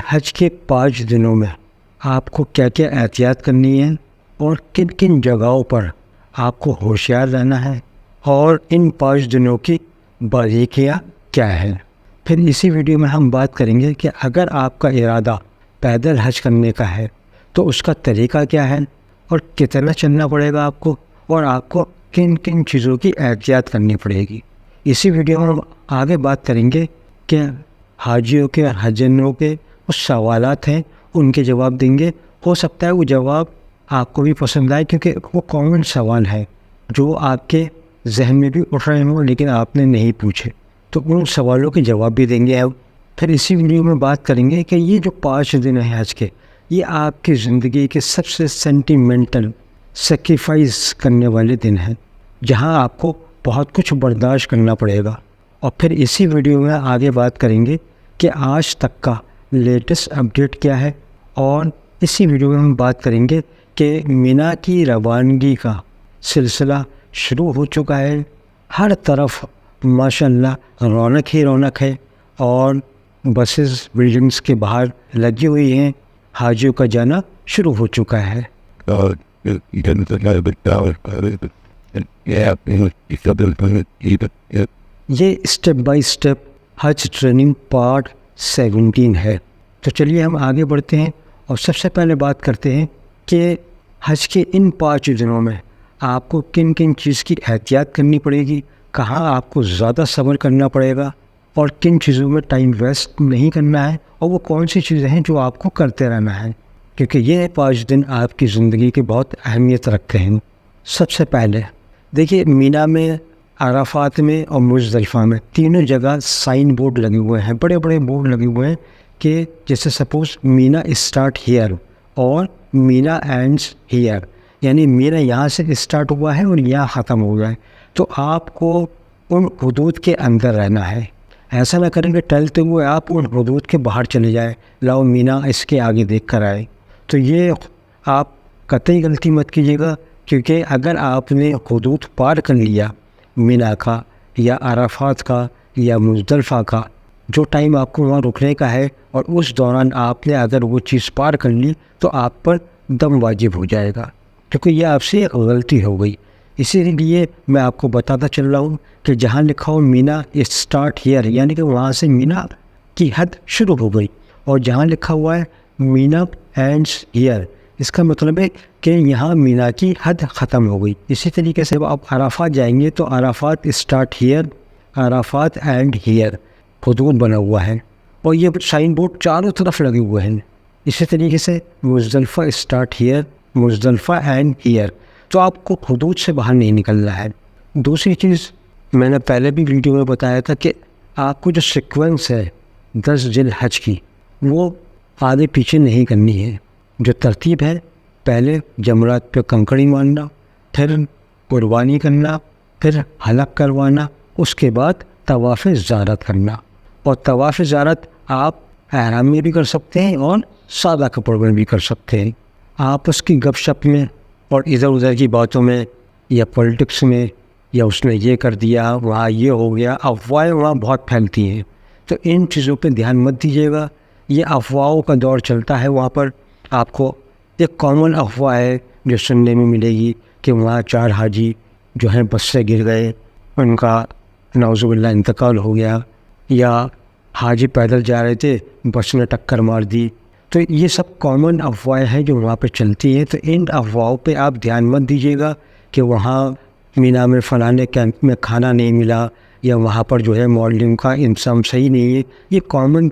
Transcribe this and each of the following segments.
حج کے 5 دنوں میں آپ کو کیا کیا احتیاط کرنی ہے اور کن کن جگہوں پر آپ کو ہوشیار رہنا ہے اور ان 5 دنوں کی باریکیاں کیا ہیں. پھر اسی ویڈیو میں ہم بات کریں گے کہ اگر آپ کا ارادہ پیدل حج کرنے کا ہے تو اس کا طریقہ کیا ہے اور کتنا چلنا پڑے گا آپ کو، اور آپ کو کن کن چیزوں کی احتیاط کرنی پڑے گی. اسی ویڈیو میں ہم آگے بات کریں گے کہ حاجیوں کے اور حجنوں کے کچھ سوالات ہیں، ان کے جواب دیں گے. ہو سکتا ہے وہ جواب آپ کو بھی پسند آئے کیونکہ وہ کامن سوال ہے جو آپ کے ذہن میں بھی اٹھ رہے ہوں لیکن آپ نے نہیں پوچھے، تو ان سوالوں کے جواب بھی دیں گے. اب پھر اسی ویڈیو میں بات کریں گے کہ یہ جو 5 دن ہیں حج کے، یہ آپ کی زندگی کے سب سے سینٹیمنٹل سیکریفائز کرنے والے دن ہیں جہاں آپ کو بہت کچھ برداشت کرنا پڑے گا. اور پھر اسی ویڈیو میں آگے بات کریں گے کہ آج تک کا لیٹسٹ اپڈیٹ کیا ہے، اور اسی ویڈیو میں ہم بات کریں گے کہ مینا کی روانگی کا سلسلہ شروع ہو چکا ہے. ہر طرف ماشاءاللہ رونق ہی رونق ہے اور بسز بلڈنگز کے باہر لگی ہوئی ہیں. حاجیوں کا جانا شروع ہو چکا ہے. یہ step by step Hajj training part 17 ہے. تو چلیے ہم آگے بڑھتے ہیں اور سب سے پہلے بات کرتے ہیں کہ حج کے ان 5 دنوں میں آپ کو کن کن چیز کی احتیاط کرنی پڑے گی، کہاں آپ کو زیادہ صبر کرنا پڑے گا اور کن چیزوں میں ٹائم ویسٹ نہیں کرنا ہے، اور وہ کون سی چیزیں ہیں جو آپ کو کرتے رہنا ہے، کیونکہ یہ 5 دن آپ کی زندگی کی بہت اہمیت رکھتے ہیں. سب سے پہلے دیکھیے، مینا میں، عرفات میں اور مزدلفہ میں تینوں جگہ سائن بورڈ لگے ہوئے ہیں، بڑے بڑے بورڈ لگے ہوئے ہیں کہ جیسے سپوز مینا اسٹارٹ ہیئر اور مینا اینڈس ہیئر، یعنی مینا یہاں سے اسٹارٹ ہوا ہے اور یہاں ختم ہوا ہے. تو آپ کو ان حدود کے اندر رہنا ہے. ایسا نہ کریں کہ ٹہلتے ہوئے آپ ان حدود کے باہر چلے جائیں، لاؤ مینا اس کے آگے دیکھ کر آئے. تو یہ آپ قطعی غلطی مت کیجیے گا، کیونکہ اگر آپ نے حدود پار کر لیا مینا کا یا عرفات کا یا مزدلفہ کا، جو ٹائم آپ کو وہاں رکنے کا ہے، اور اس دوران آپ نے اگر وہ چیز پار کر لی تو آپ پر دم واجب ہو جائے گا، کیونکہ یہ آپ سے ایک غلطی ہو گئی. اسی لیے میں آپ کو بتاتا چل رہا ہوں کہ جہاں لکھا ہو مینا اسٹارٹ ہیئر، یعنی کہ وہاں سے مینا کی حد شروع ہو گئی، اور جہاں لکھا ہوا ہے مینا اینڈس ہیئر، اس کا مطلب ہے کہ یہاں مینا کی حد ختم ہو گئی. اسی طریقے سے آپ عرفات جائیں گے تو Arafat start hair, Arafat and here حدود بنا ہوا ہے، اور یہ سائن بورڈ چاروں طرف لگے ہوئے ہیں. اسی طریقے سے Muzdalifah start here, Muzdalifah end here. تو آپ کو حدود سے باہر نہیں نکلنا ہے. دوسری چیز میں نے پہلے بھی ویڈیو میں بتایا تھا کہ آپ کو جو سیکوینس ہے 10 ذی الحج کی، وہ آگے پیچھے نہیں کرنی ہے. جو ترتیب ہے، پہلے جمرات پہ کنکڑی مارنا، پھر قربانی کرنا، پھر حلق کروانا، اس کے بعد طواف زیارت کرنا. اور طواف زیارت آپ احرام میں بھی کر سکتے ہیں اور سادہ کپڑوں میں بھی کر سکتے ہیں. آپس کی گپ شپ میں اور ادھر ادھر کی باتوں میں یا پولیٹکس میں، یا اس نے یہ کر دیا، وہاں یہ ہو گیا، افواہیں وہاں بہت پھیلتی ہیں، تو ان چیزوں پہ دھیان مت دیجیے گا. یہ افواہوں کا دور چلتا ہے وہاں پر. آپ کو ایک کامن افواہ ہے جو سننے میں ملے گی کہ وہاں 4 حاجی جو ہیں بس سے گر گئے، ان کا نعوذ باللہ انتقال ہو گیا، یا حاجی پیدل جا رہے تھے بس نے ٹکر مار دی. تو یہ سب کامن افواہیں ہیں جو وہاں پہ چلتی ہیں. تو ان افواہوں پہ آپ دھیان مت دیجیے گا کہ وہاں مینا میں فلانے کیمپ میں کھانا نہیں ملا، یا وہاں پر جو ہے ماڈلنگ کا انتظام صحیح نہیں ہے. یہ کامن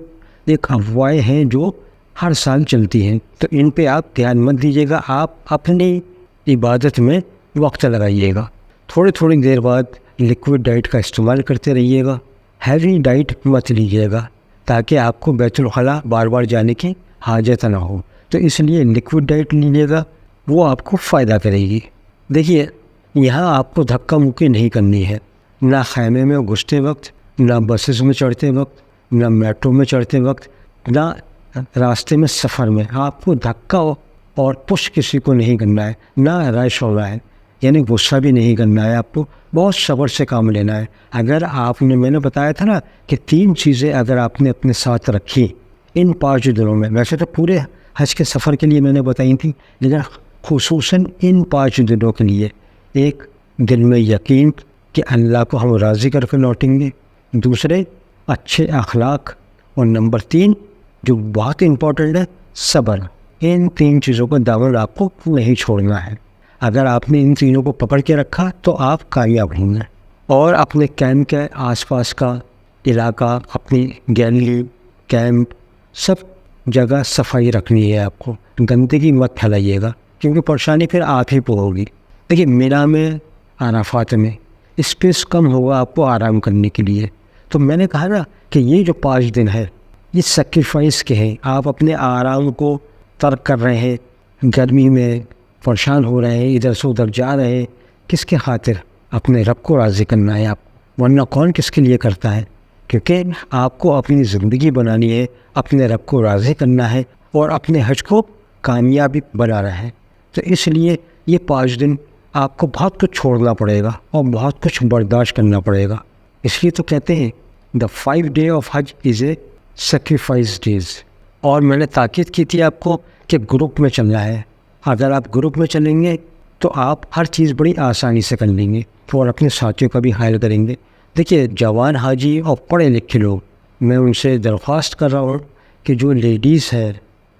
ایک افواہیں ہیں جو ہر سال چلتی ہیں، تو ان پہ آپ دھیان مت دیجیے گا. آپ اپنی عبادت میں وقت لگائیے گا. تھوڑی دیر بعد لیکوڈ ڈائٹ کا استعمال کرتے رہیے گا. ہیوی ڈائٹ مت لیجیے گا تاکہ آپ کو بیت الخلاء بار بار جانے کی حاجت نہ ہو. تو اس لیے لیکوڈ ڈائٹ لیجیے گا، وہ آپ کو فائدہ کرے گی. دیکھیے، یہاں آپ کو دھکا مکی نہیں کرنی ہے، نہ خیمے میں گھستے وقت، نہ بسز میں چڑھتے وقت، نہ میٹرو میں چڑھتے وقت، نہ راستے میں سفر میں. آپ کو دھکا اور پش کسی کو نہیں کرنا ہے، نہ رش ہونا ہے، یعنی غصہ بھی نہیں کرنا ہے. آپ کو بہت صبر سے کام لینا ہے. اگر آپ نے، میں نے بتایا تھا نا کہ 3 چیزیں اگر آپ نے اپنے ساتھ رکھی ان 5 دنوں میں، ویسے تو پورے حج کے سفر کے لیے میں نے بتائی تھی، لیکن خصوصاً ان 5 دنوں کے لیے ایک دل میں یقین کہ اللہ کو ہم راضی کر کے لوٹیں گے، دوسرے اچھے اخلاق، اور نمبر 3 جو بہت امپورٹنٹ ہے صبر. ان 3 چیزوں کا دامن آپ کو نہیں چھوڑنا ہے. اگر آپ نے ان تینوں کو پکڑ کے رکھا تو آپ کامیاب ہوں گے. اور اپنے کیمپ کے آس پاس کا علاقہ، اپنی گیلری، کیمپ، سب جگہ صفائی رکھنی ہے آپ کو. گندگی مت پھیلائیے گا کیونکہ پریشانی پھر آپ ہی کو ہوگی. دیکھیے مینا میں، عرفات میں اسپیس کم ہوگا آپ کو آرام کرنے کے لیے. تو میں نے کہا نا کہ یہ جو 5 دن ہے یہ سیکریفائس کے ہیں. آپ اپنے آرام کو ترک کر رہے ہیں، گرمی میں پریشان ہو رہے ہیں، ادھر سے ادھر جا رہے ہیں، کس کے خاطر؟ اپنے رب کو راضی کرنا ہے آپ، ورنہ کون کس کے لیے کرتا ہے؟ کیونکہ آپ کو اپنی زندگی بنانی ہے، اپنے رب کو راضی کرنا ہے اور اپنے حج کو کامیابی بنانا ہے. تو اس لیے یہ 5 دن آپ کو بہت کچھ چھوڑنا پڑے گا اور بہت کچھ برداشت کرنا پڑے گا. اس لیے تو کہتے ہیں دا 5 day آف حج از اے سیکریفائس ڈیز. اور میں نے تاکید کی تھی آپ کو کہ گروپ میں چلنا ہے. اگر آپ گروپ میں چلیں گے تو آپ ہر چیز بڑی آسانی سے کر لیں گے اور اپنے ساتھیوں کا بھی خیال کریں گے. دیکھیے جوان حاجی اور پڑھے لکھے لوگ، میں ان سے درخواست کر رہا ہوں کہ جو لیڈیز ہیں،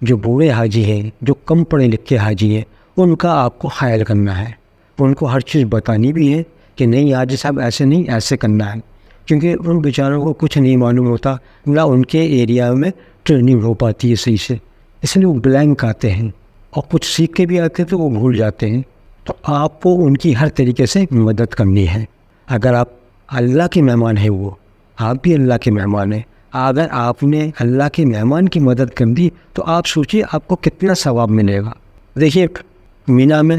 جو بوڑھے حاجی ہیں، جو کم پڑھے لکھے حاجی ہیں، ان کا آپ کو خیال کرنا ہے. ان کو ہر چیز بتانی بھی ہے کہ نہیں حاجی صاحب ایسے نہیں، ایسے کرنا ہے. کیونکہ ان بیچاروں کو کچھ نہیں معلوم ہوتا، نہ ان کے ایریا میں ٹریننگ ہو پاتی ہے صحیح سے، اس لیے وہ بلینک آتے ہیں اور کچھ سیکھ کے بھی آتے ہیں تو وہ بھول جاتے ہیں. تو آپ کو ان کی ہر طریقے سے مدد کرنی ہے. اگر آپ اللہ کے مہمان ہیں، وہ آپ بھی اللہ کے مہمان ہیں. اگر آپ نے اللہ کے مہمان کی مدد کر دی تو آپ سوچیے آپ کو کتنا ثواب ملے گا. دیکھیے مینا میں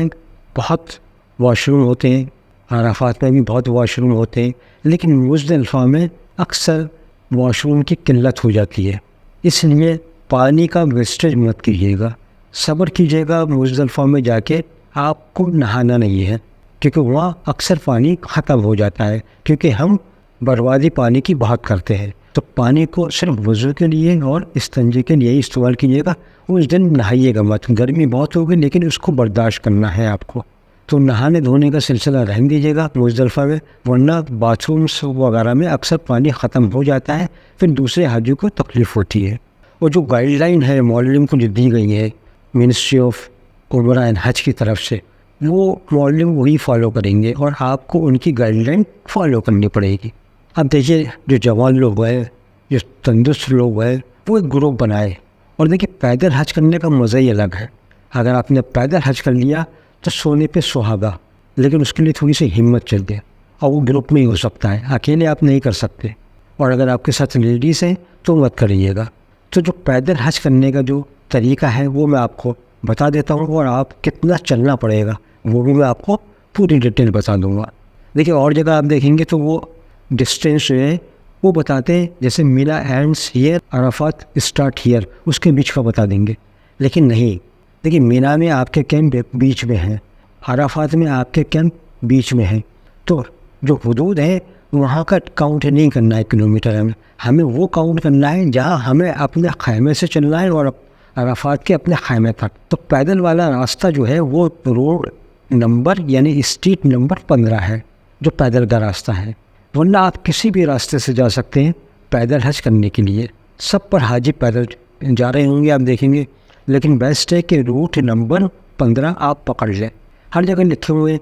بہت واش روم ہوتے ہیں، عرفات میں بھی بہت واش روم ہوتے ہیں، لیکن مزدلفہ میں اکثر واش روم کی قلت ہو جاتی ہے. اس لیے پانی کا ویسٹیج مت کیجیے گا. صبر کیجیے گا. مزدلفہ میں جا کے آپ کو نہانا نہیں ہے کیونکہ وہاں اکثر پانی ختم ہو جاتا ہے، کیونکہ ہم بربادی پانی کی بہت کرتے ہیں. تو پانی کو صرف وضو کے لیے اور استنجے کے لیے استعمال کیجیے گا. اس دن نہائیے گا مت. گرمی بہت ہوگی لیکن اس کو برداشت کرنا ہے آپ کو. تو نہانے دھونے کا سلسلہ رہنے دیجیے گا مزدلفہ میں، ورنہ باتھ رومس وغیرہ میں اکثر پانی ختم ہو جاتا ہے، پھر دوسرے حاجیوں کو تکلیف ہوتی ہے. اور جو گائیڈ لائن ہے معلم کو جو دی گئی ہے منسٹری آف عمرہ اینڈ حج کی طرف سے، وہ معلم وہی فالو کریں گے اور آپ کو ان کی گائیڈ لائن فالو کرنی پڑے گی. اب دیکھیے جو جوان لوگ ہیں، جو تندرست لوگ ہیں، وہ ایک گروپ بنائے. اور دیکھیے پیدل حج کرنے کا مزہ ہی الگ ہے. اگر آپ نے پیدل حج کر لیا تو سونے پہ سہاگا، لیکن اس کے لیے تھوڑی سی ہمت چاہیے اور وہ گروپ میں ہی ہو سکتا ہے، اکیلے آپ نہیں کر سکتے. اور اگر آپ کے ساتھ لیڈیز ہیں تو مت کریے گا. تو جو پیدل حج کرنے کا جو طریقہ ہے وہ میں آپ کو بتا دیتا ہوں، اور آپ کتنا چلنا پڑے گا وہ بھی میں آپ کو پوری ڈیٹیل بتا دوں گا. دیکھیے اور جگہ آپ دیکھیں گے تو وہ ڈسٹینس جو ہے وہ بتاتے ہیں، جیسے Mina ends here, Arafat start here, اس کے بیچ کا بتا دیں گے. لیکن نہیں، دیکھیے مینا میں آپ کے کیمپ بیچ میں ہیں، عرفات میں آپ کے کیمپ بیچ میں ہیں. تو جو حدود ہے وہاں کا کاؤنٹ نہیں کرنا ہے کلومیٹر میں، ہمیں وہ کاؤنٹ کرنا ہے جہاں ہمیں اپنے خیمے سے چلنا ہے اور عرفات کے اپنے خیمے تک. تو پیدل والا راستہ جو ہے وہ روڈ نمبر یعنی اسٹریٹ نمبر 15 ہے جو پیدل کا راستہ ہے. ورنہ آپ کسی بھی راستے سے جا سکتے ہیں پیدل حج کرنے کے لیے. سب پر حاجی پیدل جا رہے ہوں گے آپ دیکھیں گے، لیکن بیسٹ ہے کہ روٹ نمبر 15 آپ پکڑ لیں. ہر جگہ لکھے ہوئے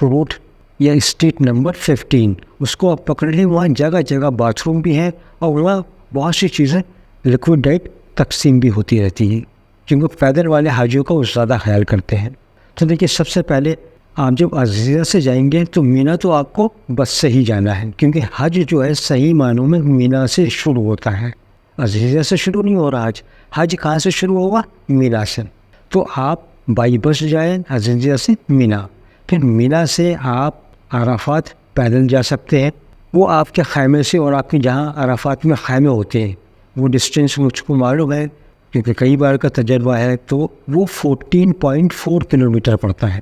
روٹ یا اسٹریٹ نمبر 15 اس کو آپ پکڑ لیں. وہاں جگہ جگہ باتھ روم بھی ہیں اور وہاں بہت سی چیزیں لیکوڈ ڈائٹ تقسیم بھی ہوتی رہتی ہیں، کیونکہ پیدل والے حاجیوں کا وہ زیادہ خیال کرتے ہیں. تو دیکھیے سب سے پہلے آپ جب عزیزہ سے جائیں گے تو مینا تو آپ کو بس سے ہی جانا ہے، کیونکہ حج جو ہے صحیح معنوں میں مینا سے شروع ہوتا ہے، عزیزہ سے شروع نہیں ہو رہا. حج کہاں سے شروع ہوگا؟ مینا سے. تو آپ بائی بس جائیں عزیزہ سے مینا، پھر مینا سے آپ عرفات پیدل جا سکتے ہیں. وہ آپ کے خیمے سے اور آپ کے جہاں عرفات میں خیمے ہوتے ہیں وہ ڈسٹینس مجھ کو معلوم ہے کیونکہ کئی بار کا تجربہ ہے. تو وہ 14.4 کلومیٹر پڑتا ہے،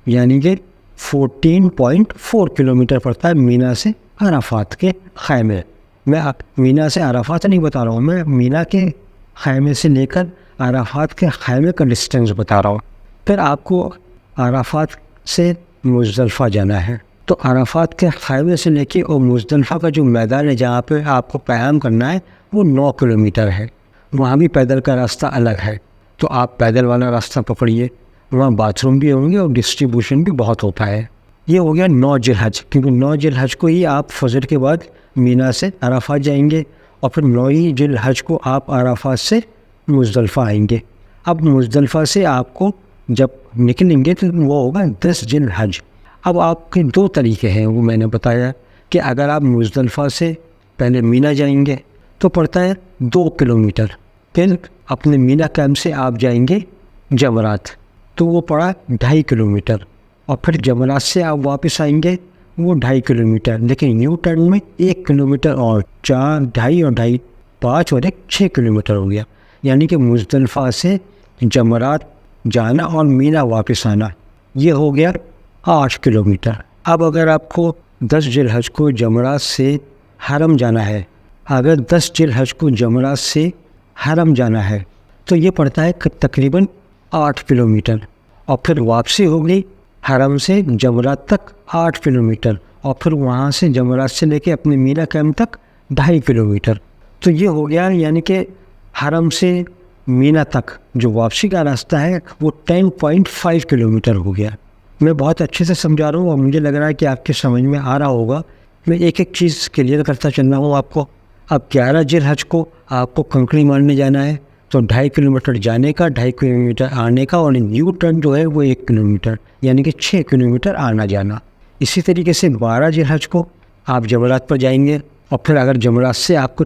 یعنی کہ 14.4 کلومیٹر پڑتا ہے مینا سے عرفات کے خیمے. میں مینا سے عرفات نہیں بتا رہا ہوں، میں مینا کے خیمے سے لے کر عرفات کے خیمے کا ڈسٹینس بتا رہا ہوں. پھر آپ کو عرفات سے مزدلفہ جانا ہے. تو عرفات کے خیمے سے لے کے اور مزدلفہ کا جو میدان ہے جہاں پہ آپ کو قیام کرنا ہے وہ 9 کلومیٹر ہے. وہاں بھی پیدل کا راستہ الگ ہے. تو آپ پیدل والا راستہ پکڑیے. وہاں باتھ روم بھی ہوں گے اور ڈسٹریبیوشن بھی بہت ہوتا ہے. یہ ہو گیا 9 ذی الحج، کیونکہ 9 ذی الحج کو ہی آپ فجر کے بعد مینا سے عرفات جائیں گے اور پھر 9 ذی الحج کو آپ عرفات سے مزدلفہ آئیں گے. اب مزدلفہ سے آپ کو جب نکلیں گے تو وہ ہوگا 10 ذی الحج. اب آپ کے 2 طریقے ہیں، وہ میں نے بتایا کہ اگر آپ مزدلفہ سے پہلے مینا جائیں گے تو پڑتا ہے 2 کلومیٹر. پھر اپنے مینا کیمپ سے آپ جائیں گے جمرات تو وہ پڑا 2.5 کلومیٹر. اور پھر جمرات سے آپ واپس آئیں گے وہ 2.5 کلومیٹر. لیکن یو ٹرن میں 1 کلومیٹر اور 4 2.5 اور 2.5 5 اور 1 6 کلومیٹر ہو گیا. یعنی کہ مزدلفہ سے جمرات جانا اور مینا واپس آنا یہ ہو گیا 8 کلومیٹر. اب اگر آپ کو 10 ذی الحج کو جمرات سے حرم جانا ہے، اگر 10 ذی الحج کو جمرات سے حرم جانا ہے تو یہ پڑتا ہے تقریباً 8 کلومیٹر. اور پھر واپسی ہوگی حرم سے جمرات تک 8 کلومیٹر اور پھر وہاں سے جمرات سے لے کے اپنے مینا کیمپ تک 2.5 کلومیٹر. تو یہ ہو گیا یعنی کہ حرم سے مینا تک جو واپسی کا راستہ ہے وہ 10.5 کلومیٹر ہو گیا. میں بہت اچھے سے سمجھا رہا ہوں اور مجھے لگ رہا ہے کہ آپ کے سمجھ میں آ رہا ہوگا. میں ایک ایک چیز کلیئر کرتا چل رہا ہوں آپ کو. اب 11 ذی الحج کو آپ کو کنکری مارنے جانا ہے تو 2.5 کلومیٹر جانے کا، 2.5 کلومیٹر آنے کا، اور نیو ٹرن جو ہے وہ 1 کلومیٹر یعنی کہ 6 کلومیٹر آنا جانا. اسی طریقے سے 12 ذی الحج کو آپ جمرات پر جائیں گے اور پھر اگر جمرات سے آپ کو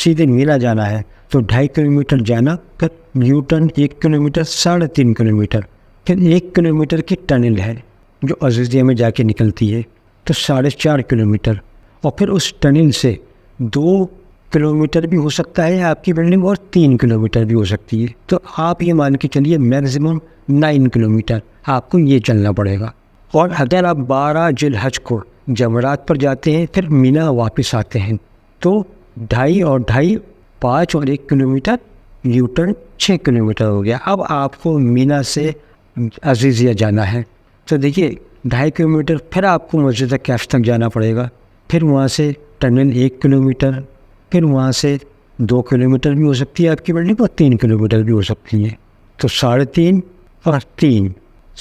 سیدھے مینا جانا ہے تو 2.5 کلومیٹر جانا، پھر نیو ٹرن 1 کلومیٹر 3.5 کلومیٹر، پھر 1 کلومیٹر کی ٹنل ہے جو عزیزیہ میں جا کے نکلتی ہے تو 4.5 کلومیٹر. اور پھر اس ٹنل سے 2 کلومیٹر بھی ہو سکتا ہے آپ کی بلڈنگ اور 3 کلومیٹر بھی ہو سکتی ہے. تو آپ یہ مان کے چلیے میکسیمم 9 کلومیٹر آپ کو یہ چلنا پڑے گا. اور اگر آپ 12 ذی الحج کو جمرات پر جاتے ہیں پھر مینا واپس آتے ہیں تو 2.5 اور 2.5 5 اور 1 کلومیٹر یو ٹرن 6 کلومیٹر ہو گیا. اب آپ کو مینا سے عزیزیہ جانا ہے تو دیکھیے 2.5 کلومیٹر پھر آپ کو مسجد کیف تک جانا پڑے گا. پھر وہاں سے ٹنل 1 کلومیٹر، پھر وہاں سے 2 کلومیٹر بھی ہو سکتی ہے آپ کی بلڈنگ اور 3 کلومیٹر بھی ہو سکتی ہے. تو 3.5 اور 3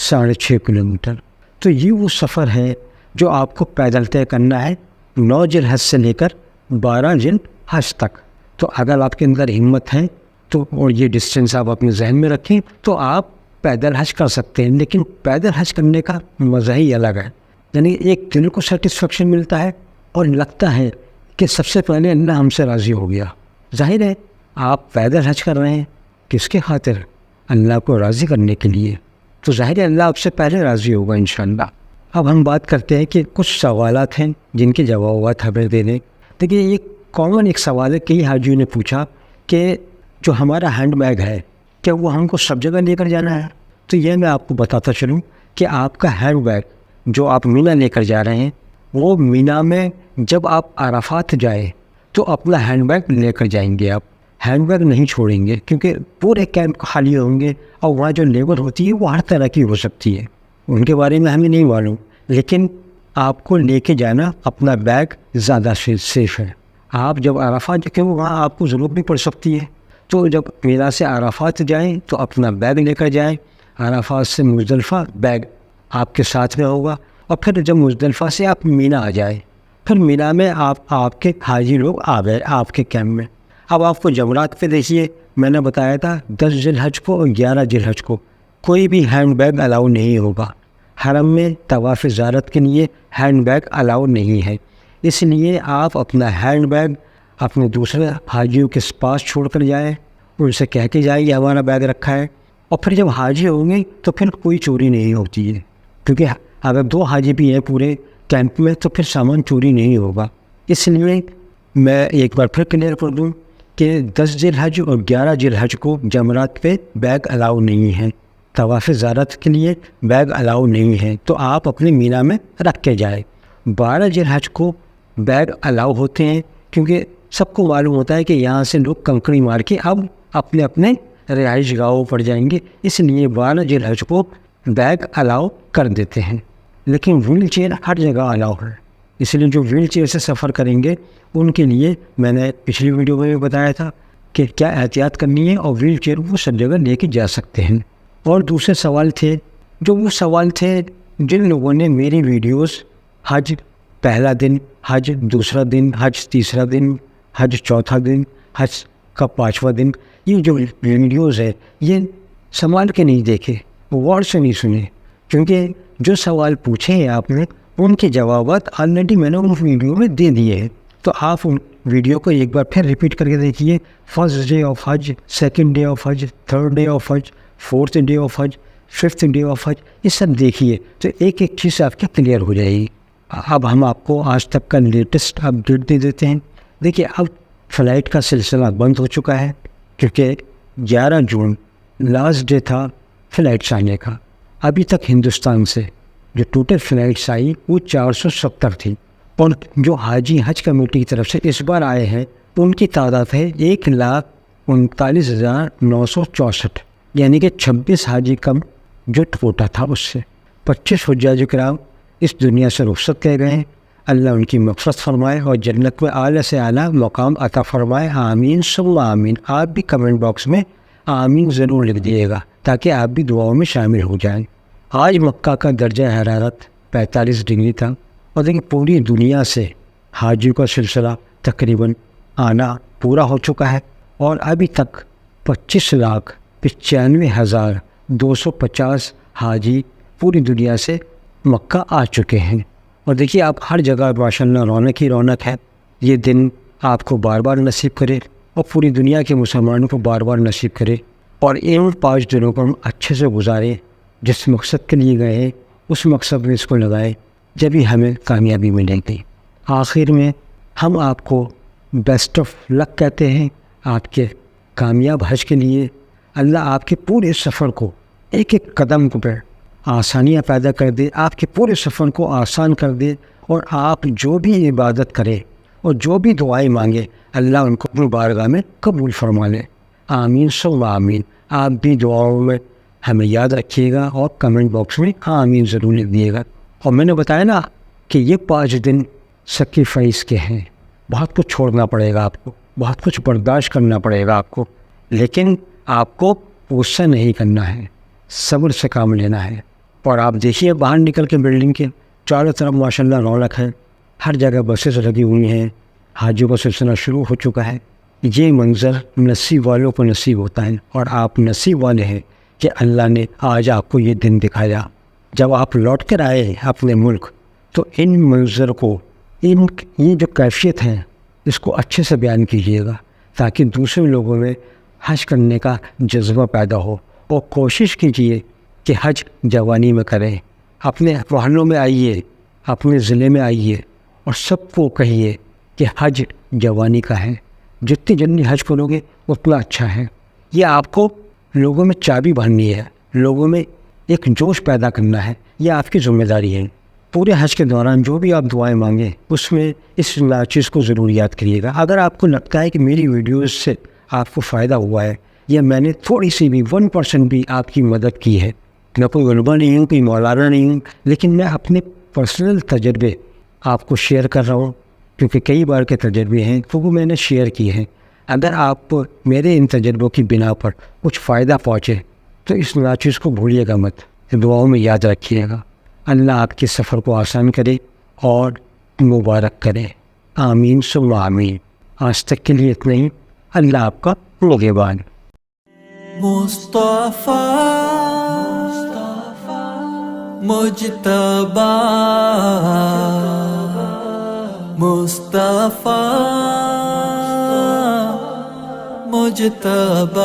6.5 کلومیٹر. تو یہ وہ سفر ہے جو آپ کو پیدل طے کرنا ہے 9 ذی الحج سے لے کر 12 ذی الحج تک. تو اگر آپ کے اندر ہمت ہے تو اور یہ ڈسٹینس آپ اپنے ذہن میں رکھیں تو آپ پیدل حج کر سکتے ہیں. لیکن پیدل حج کرنے کا مزہ ہی الگ ہے. یعنی ایک دل کو سیٹسفیکشن ملتا ہے اور لگتا ہے کہ سب سے پہلے اللہ ہم سے راضی ہو گیا. ظاہر ہے آپ پیدل حج کر رہے ہیں کس کے خاطر؟ اللہ کو راضی کرنے کے لیے. تو ظاہر ہے اللہ آپ سے پہلے راضی ہوگا انشاءاللہ. اب ہم بات کرتے ہیں کہ کچھ سوالات ہیں جن کے جوابات ہمیں دے دیں. دیکھیے ایک کامن ایک سوال ہے، کئی حاجیوں نے پوچھا کہ جو ہمارا ہینڈ بیگ ہے کیا وہ ہم کو سب جگہ لے کر جانا ہے؟ تو یہ میں آپ کو بتاتا چلوں کہ آپ کا ہینڈ بیگ جو آپ مینا لے کر جا رہے ہیں وہ مینا میں جب آپ عرفات جائیں تو اپنا ہینڈ بیگ لے کر جائیں گے. آپ ہینڈ بیگ نہیں چھوڑیں گے کیونکہ پورے کیمپ خالی ہوں گے اور وہاں جو لیبر ہوتی ہے وہ ہر طرح کی ہو سکتی ہے، ان کے بارے میں ہمیں نہیں معلوم. لیکن آپ کو لے کے جانا اپنا بیگ زیادہ سیف ہے. آپ جب عرفات کہ وہاں آپ کو ضرورت بھی پڑ سکتی ہے تو جب مینا سے عرفات جائیں تو اپنا بیگ لے کر جائیں. عرفات سے مزدلفہ بیگ آپ کے ساتھ میں ہوگا اور پھر جب مزدلفہ سے آپ مینا آ جائیں پھر مینا میں آپ کے حاجی لوگ آ گئے آپ کے کیمپ میں. اب آپ کو جمرات پہ دیکھیے میں نے بتایا تھا 10 ذی الحج کو اور 11 ذی الحج کو کوئی بھی ہینڈ بیگ الاؤ نہیں ہوگا. حرم میں طواف زیارت کے لیے ہینڈ بیگ الاؤ نہیں ہے. اس لیے آپ اپنا ہینڈ بیگ اپنے دوسرے حاجیوں کے پاس چھوڑ کر جائیں، ان سے کہہ کے جائیں یہ ہمارا بیگ رکھا ہے. اور پھر جب حاجی ہوں گے تو پھر کوئی چوری نہیں ہوتی ہے، کیونکہ اگر 2 حاجی بھی ہیں پورے کیمپ میں تو پھر سامان چوری نہیں ہوگا. اس لیے میں ایک بار پھر کلیئر کر دوں کہ 10 ذی الحج اور 11 ذی الحج کو جمرات پہ بیگ الاؤ نہیں ہے، طواف زیارت کے لیے بیگ الاؤ نہیں ہے تو آپ اپنے مینا میں رکھ کے جائیں. 12 ذی الحج کو بیگ الاؤ ہوتے ہیں کیونکہ سب کو معلوم ہوتا ہے کہ یہاں سے لوگ کنکڑی مار کے اب اپنے اپنے رہائش گاہوں پر جائیں گے، اس لیے بالغ الحج کو بیگ الاؤ کر دیتے ہیں، لیکن ویل چیئر ہر جگہ الاؤ ہے۔ اس لیے جو ویل چیئر سے سفر کریں گے ان کے لیے میں نے پچھلی ویڈیو میں بھی بتایا تھا کہ کیا احتیاط کرنی ہے، اور ویل چیئر وہ سب جگہ لے کے جا سکتے ہیں۔ اور دوسرے سوال تھے، جو وہ سوال تھے جن لوگوں نے میری ویڈیوز حج پہلا دن، حج دوسرا دن، حج تیسرا دن، حج چوتھا دن، حج کا پانچواں دن، یہ جو ویڈیوز ہے یہ سنبھال کے نہیں دیکھے، غور سے نہیں سنے، کیونکہ جو سوال پوچھے ہیں آپ نے ان کے جوابات آلریڈی میں نے ان ویڈیو میں دے دیے ہیں۔ تو آپ ان ویڈیو کو ایک بار پھر ریپیٹ کر کے دیکھیے، first day of Hajj, second day of Hajj, third day of Hajj, fourth day of Hajj, fifth day of Hajj, یہ سب دیکھیے تو ایک ایک چیز آپ کی کلیئر ہو جائے گی۔ اب ہم آپ کو آج تک کا لیٹسٹ اپڈیٹ دے دیتے ہیں۔ دیکھیے اب فلائٹ کا سلسلہ بند ہو چکا ہے، کیونکہ 11 جون لاسٹ ڈے تھا فلائٹس آنے کا۔ ابھی تک ہندوستان سے جو ٹوٹل فلائٹس آئی وہ 470 تھی، اور جو حاجی حج کمیٹی کی طرف سے اس بار آئے ہیں ان کی تعداد ہے 1,39,964، یعنی کہ 26 حاجی کم جو کوٹا تھا اس سے۔ 25 حجاج کرام اس دنیا سے رخصت کہہ گئے ہیں، اللہ ان کی مغفرت فرمائے اور جنت میں اعلیٰ سے اعلیٰ مقام عطا فرمائے، آمین ثم آمین۔ آپ بھی کمنٹ باکس میں آمین ضرور لکھ دیے گا تاکہ آپ بھی دعاؤں میں شامل ہو جائیں۔ آج مکہ کا درجہ حرارت 45 ڈگری تھا، اور دیکھیں پوری دنیا سے حاجیوں کا سلسلہ تقریباً آنا پورا ہو چکا ہے، اور ابھی تک 25,95,250 حاجی پوری دنیا سے مکہ آ چکے ہیں۔ اور دیکھیے آپ ہر جگہ ماشاءاللہ رونق ہی رونق ہے۔ یہ دن آپ کو بار بار نصیب کرے اور پوری دنیا کے مسلمانوں کو بار بار نصیب کرے، اور ان 5 دنوں کو ہم اچھے سے گزاریں، جس مقصد کے لیے گئے ہیں اس مقصد میں اس کو لگائیں، جبھی ہمیں کامیابی ملے گی۔ آخر میں ہم آپ کو بیسٹ آف لک کہتے ہیں آپ کے کامیاب حج کے لیے۔ اللہ آپ کے پورے سفر کو ایک ایک قدم پہ آسانیاں پیدا کر دے، آپ کے پورے سفر کو آسان کر دے، اور آپ جو بھی عبادت کریں اور جو بھی دعائیں مانگے اللہ ان کو اپنی بارگاہ میں قبول فرما لے، آمین ثم آمین۔ آپ بھی دعاؤں میں ہمیں یاد رکھیے گا اور کمنٹ باکس میں آمین ضرور لکھ دیے گا۔ اور میں نے بتایا نا کہ یہ 5 دن سیکریفائس کے ہیں، بہت کچھ چھوڑنا پڑے گا آپ کو، بہت کچھ برداشت کرنا پڑے گا آپ کو، لیکن آپ کو غصہ نہیں کرنا ہے، صبر سے کام لینا ہے۔ اور آپ دیکھیے باہر نکل کے بلڈنگ کے چاروں طرف ماشاءاللہ رونق ہے، ہر جگہ بسیں لگی ہوئی ہیں، حاجیوں کا سلسلہ شروع ہو چکا ہے۔ یہ منظر نصیب والوں کو نصیب ہوتا ہے، اور آپ نصیب والے ہیں کہ اللہ نے آج آپ کو یہ دن دکھایا۔ جب آپ لوٹ کر آئے ہیں اپنے ملک تو ان منظر کو، یہ جو کیفیت ہے اس کو اچھے سے بیان کیجیے گا، تاکہ دوسرے لوگوں میں حج کرنے کا جذبہ پیدا ہو، اور کوشش کیجیے کہ حج جوانی میں کریں۔ اپنے محلوں میں آئیے، اپنے ضلع میں آئیے، اور سب کو کہیے کہ حج جوانی کا ہے، جتنی جلدی حج کرو گے اتنا اچھا ہے۔ یہ آپ کو لوگوں میں چابی بھرنی ہے، لوگوں میں ایک جوش پیدا کرنا ہے، یہ آپ کی ذمہ داری ہے۔ پورے حج کے دوران جو بھی آپ دعائیں مانگیں اس میں اس چیز کو ضرور یاد کریے گا۔ اگر آپ کو لگتا ہے کہ میری ویڈیوز سے آپ کو فائدہ ہوا ہے، یا میں نے تھوڑی سی بھی 1% بھی آپ کی مدد کی ہے، میں کوئی علماء نہیں ہوں، کوئی مولانا نہیں ہوں، لیکن میں اپنے پرسنل تجربے آپ کو شیئر کر رہا ہوں، کیونکہ کئی بار کے تجربے ہیں تو وہ میں نے شیئر کیے ہیں۔ اگر آپ میرے ان تجربوں کی بنا پر کچھ فائدہ پہنچے تو اس ناچیز کو بھولیے گا مت، دعاؤں میں یاد رکھیے گا۔ اللہ آپ کے سفر کو آسان کرے اور مبارک کرے، آمین ثم آمین۔ آج تک کے لیے اتنا ہی، اللہ آپ کا نگہبان۔ مصطفیٰ مجتبیٰ، مصطفیٰ مجتبیٰ،